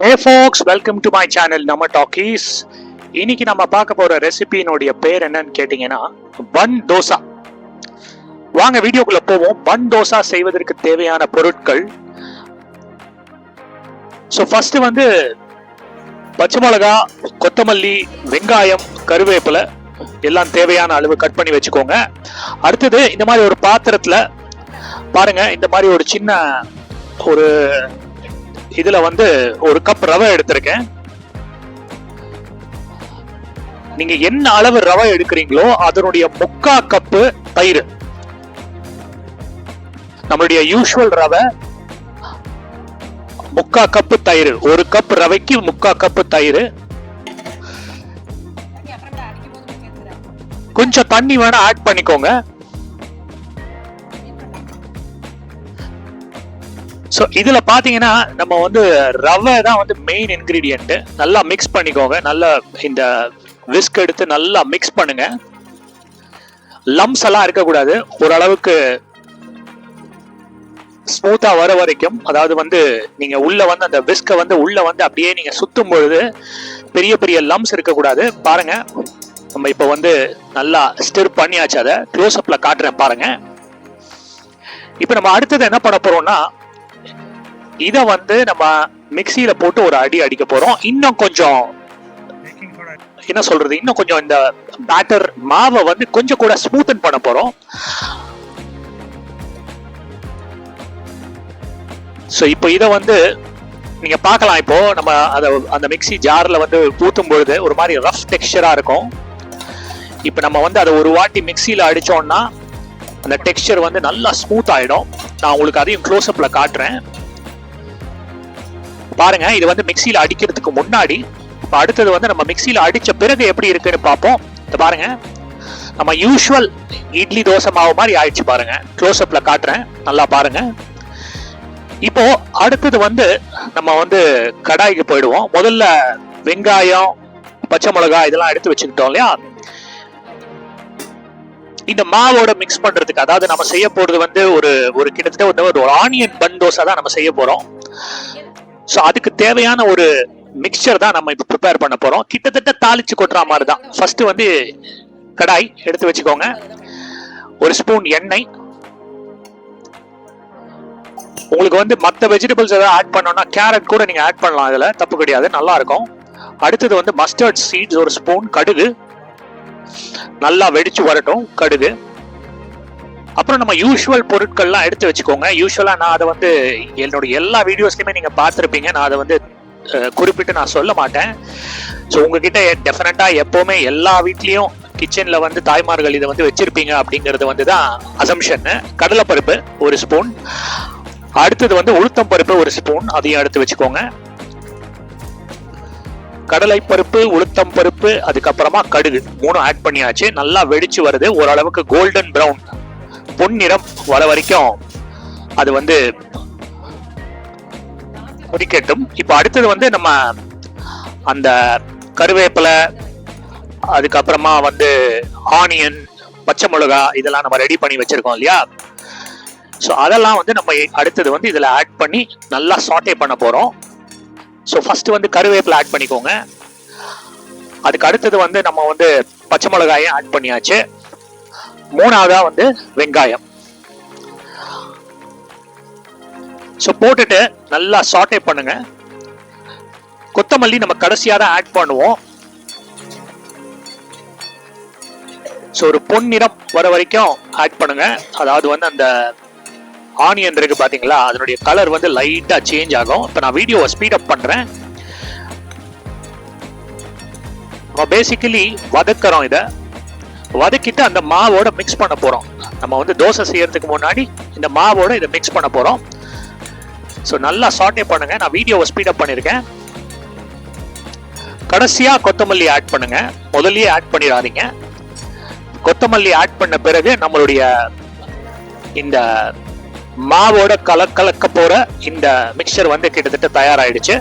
Hey folks, welcome to my channel Nama Talkies. இன்னைக்கு நம்ம பார்க்க போற ரெசிபியினுடைய பேர் என்னன்னு கேட்டீங்கன்னா பன் தோசா. வாங்க வீடியோக்குள்ள போவோம். பன் தோசா செய்வதற்கு தேவையான பொருட்கள். ஸோ ஃபர்ஸ்ட் பச்சை மிளகா, கொத்தமல்லி, வெங்காயம், கருவேப்பிலை எல்லாம் தேவையான அளவு கட் பண்ணி வச்சுக்கோங்க. அடுத்தது இந்த மாதிரி ஒரு பாத்திரத்துல பாருங்க, இந்த மாதிரி ஒரு சின்ன ஒரு இதுல ஒரு கப் ரவை எடுத்திருக்கேன். நீங்க என்ன அளவு ரவை எடுக்கிறீங்களோ அதனுடைய 3/4 கப்பு தயிர். நம்மளுடைய யூசுவல் ரவை 3/4 கப்பு தயிர். ஒரு கப் ரவைக்கு 3/4 கப்பு தயிர். கொஞ்சம் தண்ணி வேணா ஆட் பண்ணிக்கோங்க. ஸோ இதுல பாத்தீங்கன்னா நம்ம ரவை தான் மெயின் இன்கிரீடியன்ட். நல்லா மிக்ஸ் பண்ணிக்கோங்க. நல்லா இந்த விஸ்க் எடுத்து நல்லா மிக்ஸ் பண்ணுங்க. லம்ஸ் எல்லாம் இருக்கக்கூடாது. ஓரளவுக்கு ஸ்மூத்தா வர வரைக்கும், அதாவது நீங்க உள்ள அந்த விஸ்க உள்ள அப்படியே நீங்க சுத்தும் பொழுது பெரிய பெரிய லம்ஸ் இருக்கக்கூடாது. பாருங்க, நம்ம இப்ப நல்லா ஸ்டிர் பண்ணியாச்சு. அதை க்ளோஸ் அப்ல காட்டுறேன் பாருங்க. இப்ப நம்ம அடுத்தது என்ன பண்ண போறோம்னா, இத நம்ம மிக்சியில போட்டு ஒரு அடி அடிக்க போறோம். இன்னும் கொஞ்சம் என்ன சொல்றது, இன்னும் கொஞ்சம் இந்த பேட்டர் மாவை கொஞ்சம் கூட ஸ்மூத்தன் பண்ண போறோம். சோ இப்போ இத நீங்க பார்க்கலாம். இப்போ நம்ம அந்த மிக்சி ஜார்ல ஊத்தும் பொழுது ஒரு மாதிரி ரஃப் டெக்ஸ்சரா இருக்கும். இப்போ நம்ம அதை ஒரு வாட்டி மிக்சியில அடிச்சோம்னா அந்த டெக்ஸ்சர் நல்லா ஸ்மூத் ஆயிடும். நான் உங்களுக்கு அதையும் க்ளோஸ் அப்ல காட்டுறேன் பாருங்க. இது மிக்சியில அடிக்கிறதுக்கு முன்னாடி. இப்ப அடுத்தது நம்ம மிக்சியில அடிச்ச பிறகு எப்படி இருக்குன்னு பார்ப்போம். இத பாருங்க, நம்ம யூசுவல் இட்லி தோசை மாவு மாதிரி ஆயிடுச்சு பாருங்க. க்ளோஸ் அப்ல காட்டுறேன், நல்லா பாருங்க. இப்போ அடுத்தது நம்ம கடாய்க்கு போயிடுவோம். முதல்ல வெங்காயம், பச்சை மிளகாய் இதெல்லாம் எடுத்து வச்சுக்கிட்டோம் இல்லையா. இந்த மாவோட மிக்ஸ் பண்றதுக்கு, அதாவது நம்ம செய்ய போறது ஒரு கிட்டத்தட்ட ஒரு ஆனியன் பன் தோசை தான் நம்ம செய்ய போறோம். சோ அதுக்கு தேவையான ஒரு மிக்சர் தான் நம்ம இப்ப ப்ரிப்பேர் பண்ண போறோம். கிட்டத்தட்ட தாளிச்சு கொட்டுற மாதிரி தான். ஃபர்ஸ்ட் கடாய் எடுத்து வச்சுக்கோங்க. ஒரு ஸ்பூன் எண்ணெய். உங்களுக்கு மத்த வெஜிடபிள்ஸ் ஏதாவது ஆட் பண்ணோம்னா கேரட் கூட நீங்க ஆட் பண்ணலாம், அதுல தப்பு கிடையாது, நல்லா இருக்கும். அடுத்தது மஸ்டர்ட் சீட்ஸ் ஒரு ஸ்பூன். கடுகு நல்லா வெடிச்சு வரட்டும் கடுகு. அப்புறம் நம்ம யூசுவல் பொருட்கள்லாம் எடுத்து வச்சுக்கோங்க. யூசுவலா நான் அதை என்னோட எல்லா வீடியோஸ்லயுமே நீங்க பார்த்துருப்பீங்க. நான் அதை குறிப்பிட்டு நான் சொல்ல மாட்டேன். ஸோ உங்ககிட்ட டெஃபினட்டா எப்பவுமே எல்லா வீட்லயும் கிச்சன்ல தாய்மார்கள் இதை வச்சிருப்பீங்க அப்படிங்கிறது தான் அசம்ஷன். கடலைப்பருப்பு ஒரு ஸ்பூன். அடுத்தது உளுத்தம் பருப்பு ஒரு ஸ்பூன், அதையும் எடுத்து வச்சுக்கோங்க. கடலை பருப்பு, உளுத்தம் பருப்பு, அதுக்கப்புறமா கடுகு 3 ஆட் பண்ணியாச்சு. நல்லா வெடிச்சு வருது. ஓரளவுக்கு கோல்டன் பிரவுன் பொன்னிறம் வர வரைக்கும் அது பொரிக்கட்டும். இப்ப அடுத்தது நம்ம அந்த கருவேப்பிலை, அதுக்கப்புறமா ஆனியன், பச்சை மிளகா இதெல்லாம் நம்ம ரெடி பண்ணி வச்சிருக்கோம் இல்லையா. ஸோ அதெல்லாம் நம்ம அடுத்தது இதுல ஆட் பண்ணி நல்லா சாட்டே பண்ண போறோம். ஸோ ஃபர்ஸ்ட் கருவேப்பிலை ஆட் பண்ணிக்கோங்க. அதுக்கு அடுத்தது நம்ம பச்சை மிளகாயை ஆட் பண்ணியாச்சு. மூணாவதா வெங்காயம். சோ போட்டுட்டு நல்லா சாட்டே பண்ணுங்க. கொத்தமல்லி நம்ம கடைசியா தான் ஆட் பண்ணுவோம். சோ ஒரு பொன்னிறம் வர வரைக்கும் ஆட் பண்ணுங்க. அதாவது அந்த ஆனியன் இருக்கு பாத்தீங்களா, அதனுடைய கலர் லைட்டா சேஞ்ச் ஆகும். இப்ப நான் வீடியோவை ஸ்பீட் அப் பண்றேன். நம்ம பேசிக்கலி வதக்குறோம். இதை வதக்கிட்டு அந்த மாவோட மிக்ஸ் பண்ண போறோம். நம்ம தோசை செய்யறதுக்கு முன்னாடி இந்த மாவோட இதை மிக்ஸ் பண்ண போறோம். சோ நல்லா சாட்டே பண்ணுங்க. நான் வீடியோவை ஸ்பீட் அப் பண்ணிருக்கேன். கடைசியா கொத்தமல்லி ஆட் பண்ணுங்க. முதல்லயே ஆட் பண்ணிடாதீங்க. கொத்தமல்லி ஆட் பண்ண பிறகு நம்மளுடைய இந்த மாவோட கலக்க போற இந்த மிக்சர் கிட்டத்தட்ட தயாராயிடுச்சு.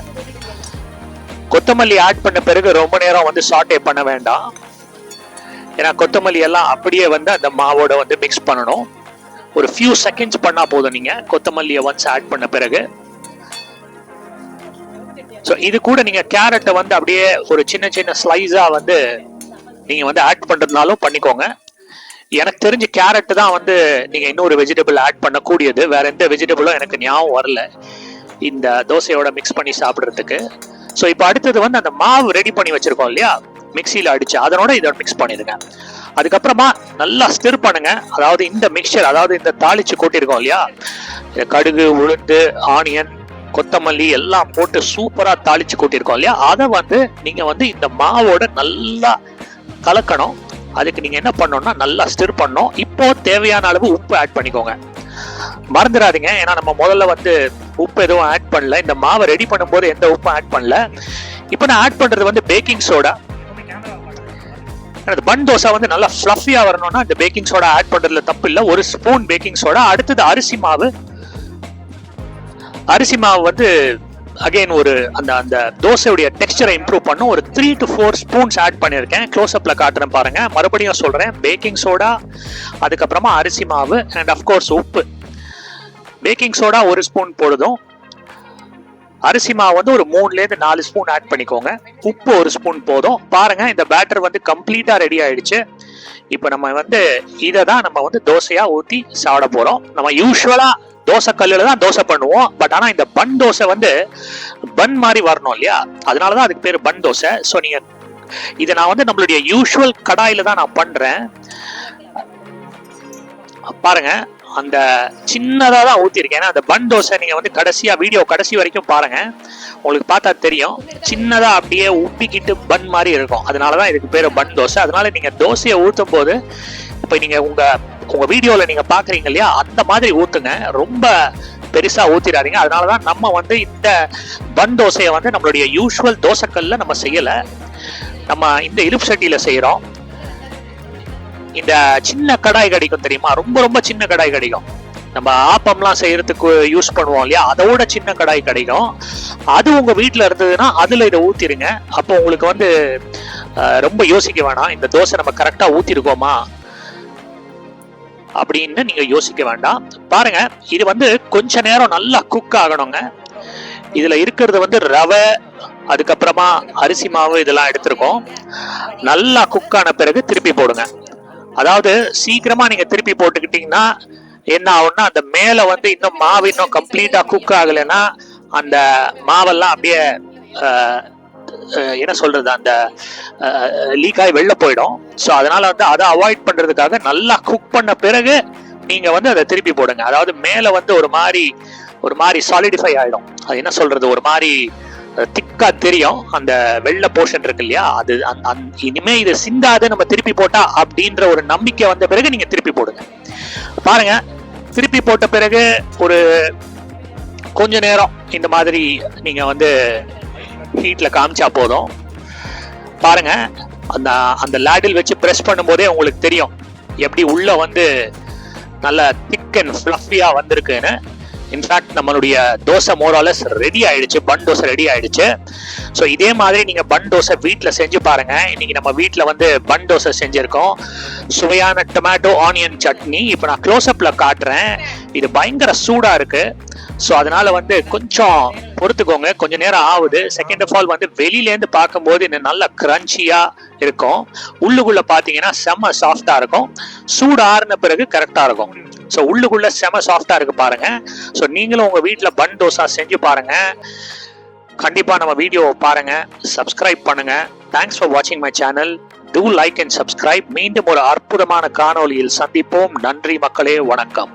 கொத்தமல்லி ஆட் பண்ண பிறகு ரொம்ப நேரம் சாட்டே பண்ண வேண்டாம். ஏன்னா கொத்தமல்லி எல்லாம் அப்படியே அந்த மாவோட மிக்ஸ் பண்ணணும். ஒரு ஃபியூ செகண்ட்ஸ் பண்ணா போதும். நீங்க கொத்தமல்லியை ஒன்ஸ் ஆட் பண்ண பிறகு ஸோ இது கூட நீங்க கேரட்டை வந்து அப்படியே ஒரு சின்ன சின்ன ஸ்லைஸா வந்து நீங்க வந்து ஆட் பண்றதுனாலும் பண்ணிக்கோங்க. எனக்கு தெரிஞ்சு கேரட் தான் வந்து நீங்க இன்னொரு வெஜிடபிள் ஆட் பண்ணக்கூடியது. வேற எந்த வெஜிடபிளும் எனக்கு ஞாபகம் வரல இந்த தோசையோட மிக்ஸ் பண்ணி சாப்பிட்றதுக்கு. ஸோ இப்போ அடுத்தது வந்து அந்த மாவு ரெடி பண்ணி வச்சிருக்கோம் இல்லையா, மிக்சியில் அடிச்சு, அதனோட இதோட மிக்ஸ் பண்ணிடுங்க. அதுக்கப்புறமா நல்லா ஸ்டிர் பண்ணுங்க. அதாவது இந்த மிக்சர், அதாவது இந்த தாளிச்சு கொட்டிருக்கோம் இல்லையா, கடுகு, உளுந்து, ஆனியன், கொத்தமல்லி எல்லாம் போட்டு சூப்பரா தாளிச்சு கொட்டிருக்கோம் இல்லையா, அதை வந்து நீங்க வந்து இந்த மாவோட நல்லா கலக்கணும். அதுக்கு நீங்க என்ன பண்ணணும்னா நல்லா ஸ்டிர் பண்ணணும். இப்போ தேவையான அளவு உப்பு ஆட் பண்ணிக்கோங்க, மறந்துடாதீங்க. ஏன்னா நம்ம முதல்ல வந்து உப்பு எதுவும் ஆட் பண்ணல, இந்த மாவை ரெடி பண்ணும்போது எந்த உப்பும் ஆட் பண்ணல. இப்போ நான் ஆட் பண்றது வந்து பேக்கிங் சோடா. பன் தோசை வந்து நல்லா ஃப்ளஃபியா வரணும்னா இந்த பேக்கிங் சோடா ஆட் பண்றதுல தப்பு இல்லை. 1 ஸ்பூன் பேக்கிங் சோடா. அடுத்தது அரிசி மாவு. அரிசி மாவு வந்து அகைன் ஒரு அந்த தோசையுடைய டெக்ஸ்டரை இம்ப்ரூவ் பண்ணும். ஒரு 3 to 4 ஸ்பூன்ஸ் ஆட் பண்ணியிருக்கேன். க்ளோஸ்அப்ல காட்டுறேன் பாருங்க. மறுபடியும் சொல்றேன், பேக்கிங் சோடா, அதுக்கப்புறமா அரிசி மாவு அண்ட் அஃப்கோர்ஸ் உப்பு. பேக்கிங் சோடா 1 ஸ்பூன் போடுதும், அரிசி மாவு வந்து ஒரு 3 to 4 ஸ்பூன் ஆட் பண்ணிக்கோங்க. உப்பு 1 ஸ்பூன் போதும். பாருங்க, இந்த பேட்டர் வந்து கம்ப்ளீட்டா ரெடி ஆயிடுச்சு. இப்போ நம்ம வந்து இதை தான் நம்ம வந்து தோசையா ஊற்றி சாப்பிட போறோம். நம்ம யூஸ்வலா தோசை கல்லுல தான் தோசை பண்ணுவோம். பட் ஆனா இந்த பன் தோசை வந்து பன் மாதிரி வரணும் இல்லையா, அதனாலதான் அதுக்கு பேரு பன் தோசை. ஸோ நீங்க இதை நான் வந்து நம்மளுடைய யூஸ்வல் கடாயில தான் நான் பண்றேன். பாருங்க, அந்த சின்னதா தான் ஊத்திருக்கேன். அந்த பன் தோசை நீங்க வந்து கடைசியா வீடியோ கடைசி வரைக்கும் பாருங்க, உங்களுக்கு பார்த்தா தெரியும். சின்னதா அப்படியே உப்பிக்கிட்டு பன் மாதிரி இருக்கும். அதனாலதான் இதுக்கு பேரு பன் தோசை. அதனால நீங்க தோசையை ஊத்தும் போது இப்ப நீங்க உங்க வீடியோல நீங்க பாக்குறீங்க இல்லையா, அந்த மாதிரி ஊத்துங்க, ரொம்ப பெருசா ஊத்திடாதீங்க. அதனாலதான் நம்ம வந்து இந்த பன் தோசையை வந்து நம்மளுடைய யூஸ்வல் தோசைக்கல்ல நம்ம செய்யல, நம்ம இந்த இலுப்பு சட்டியில செய்யறோம். இந்த சின்ன கடாய் கிடைக்கும் தெரியுமா, ரொம்ப ரொம்ப சின்ன கடாய் கிடைக்கும். நம்ம ஆப்பம்லாம் செய்யறதுக்கு யூஸ் பண்ணுவோம் இல்லையா, அதோட சின்ன கடாய் கிடைக்கும். அது உங்க வீட்டுல இருந்ததுன்னா அதுல இதை ஊத்திருங்க. அப்போ உங்களுக்கு வந்து ரொம்ப யோசிக்க வேணாம், இந்த தோசை நம்ம கரெக்டா ஊத்திருக்கோமா அப்படின்னு நீங்க யோசிக்க வேண்டாம். பாருங்க, இது வந்து கொஞ்ச நேரம் நல்லா குக் ஆகணுங்க. இதுல இருக்கிறது வந்து ரவை, அதுக்கப்புறமா அரிசி மாவு இதெல்லாம் எடுத்திருக்கோம். நல்லா குக் ஆன பிறகு திருப்பி போடுங்க. அதாவது சீக்கிரமா நீங்க திருப்பி போட்டுக்கிட்டீங்கன்னா என்ன ஆகும்னா, அந்த மேல வந்து இன்னும் மாவு இன்னும் கம்ப்ளீட்டா குக் ஆகலைன்னா அந்த மாவெல்லாம் அப்படியே என்ன சொல்றது, அந்த லீக் ஆகி வெளில போயிடும். ஸோ அதனால வந்து அதை அவாய்ட் பண்றதுக்காக நல்லா குக் பண்ண பிறகு நீங்க வந்து அதை திருப்பி போடுங்க. அதாவது மேல வந்து ஒரு மாதிரி சாலிடிஃபை ஆயிடும். அது என்ன சொல்றது, ஒரு மாதிரி திக்கா தெரியும். அந்த வெள்ளை போர்ஷன் இருக்கு இல்லையா, அது இனிமே இது சிந்தாது நம்ம திருப்பி போட்டா அப்படின்ற ஒரு நம்பிக்கை வந்த பிறகு நீங்க திருப்பி போடுங்க. பாருங்க, திருப்பி போட்ட பிறகு ஒரு கொஞ்ச நேரம் இந்த மாதிரி நீங்க வந்து ஹீட்ல காமிச்சா போதும். பாருங்க, அந்த லேடில் வச்சு பிரஸ் பண்ணும் போதே உங்களுக்கு தெரியும் எப்படி உள்ள வந்து நல்ல திக் அண்ட் ஃப்ளஃபியா வந்திருக்குன்னு. இன்ஃபேக்ட் நம்மளுடைய தோசை மோராலஸ் ரெடி ஆயிடுச்சு, பன் தோசை ரெடி ஆயிடுச்சு. ஸோ இதே மாதிரி நீங்க பன் தோசை வீட்டில் செஞ்சு பாருங்க. இன்னைக்கு நம்ம வீட்டில் வந்து பன் தோசை செஞ்சிருக்கோம், சுவையான டொமேட்டோ ஆனியன் சட்னி. இப்போ நான் க்ளோஸ்அப்ல காட்டுறேன். இது பயங்கர சூடா இருக்கு. ஸோ அதனால வந்து கொஞ்சம் பொறுத்துக்கோங்க, கொஞ்ச நேரம் ஆகுது. செகண்ட் ஆஃப் ஆல் வந்து வெளியிலேருந்து பார்க்கும்போது இன்னும் நல்ல கிரன்ச்சியா இருக்கும், உள்ளுக்குள்ள பார்த்தீங்கன்னா செம்ம சாஃப்டா இருக்கும். சூடு ஆறுன பிறகு கரெக்டா இருக்கும். ஸோ உள்ளுக்குள்ள செம சாஃப்டா இருக்கு பாருங்க. ஸோ நீங்களும் உங்க வீட்டில் பன் தோசை செஞ்சு பாருங்க. கண்டிப்பா நம்ம வீடியோவை பாருங்க, சப்ஸ்கிரைப் பண்ணுங்க. தேங்க்ஸ் ஃபார் வாட்சிங் my channel. Do like and subscribe. மீண்டும் ஒரு அற்புதமான காணொலியில் சந்திப்போம். நன்றி மக்களே, வணக்கம்.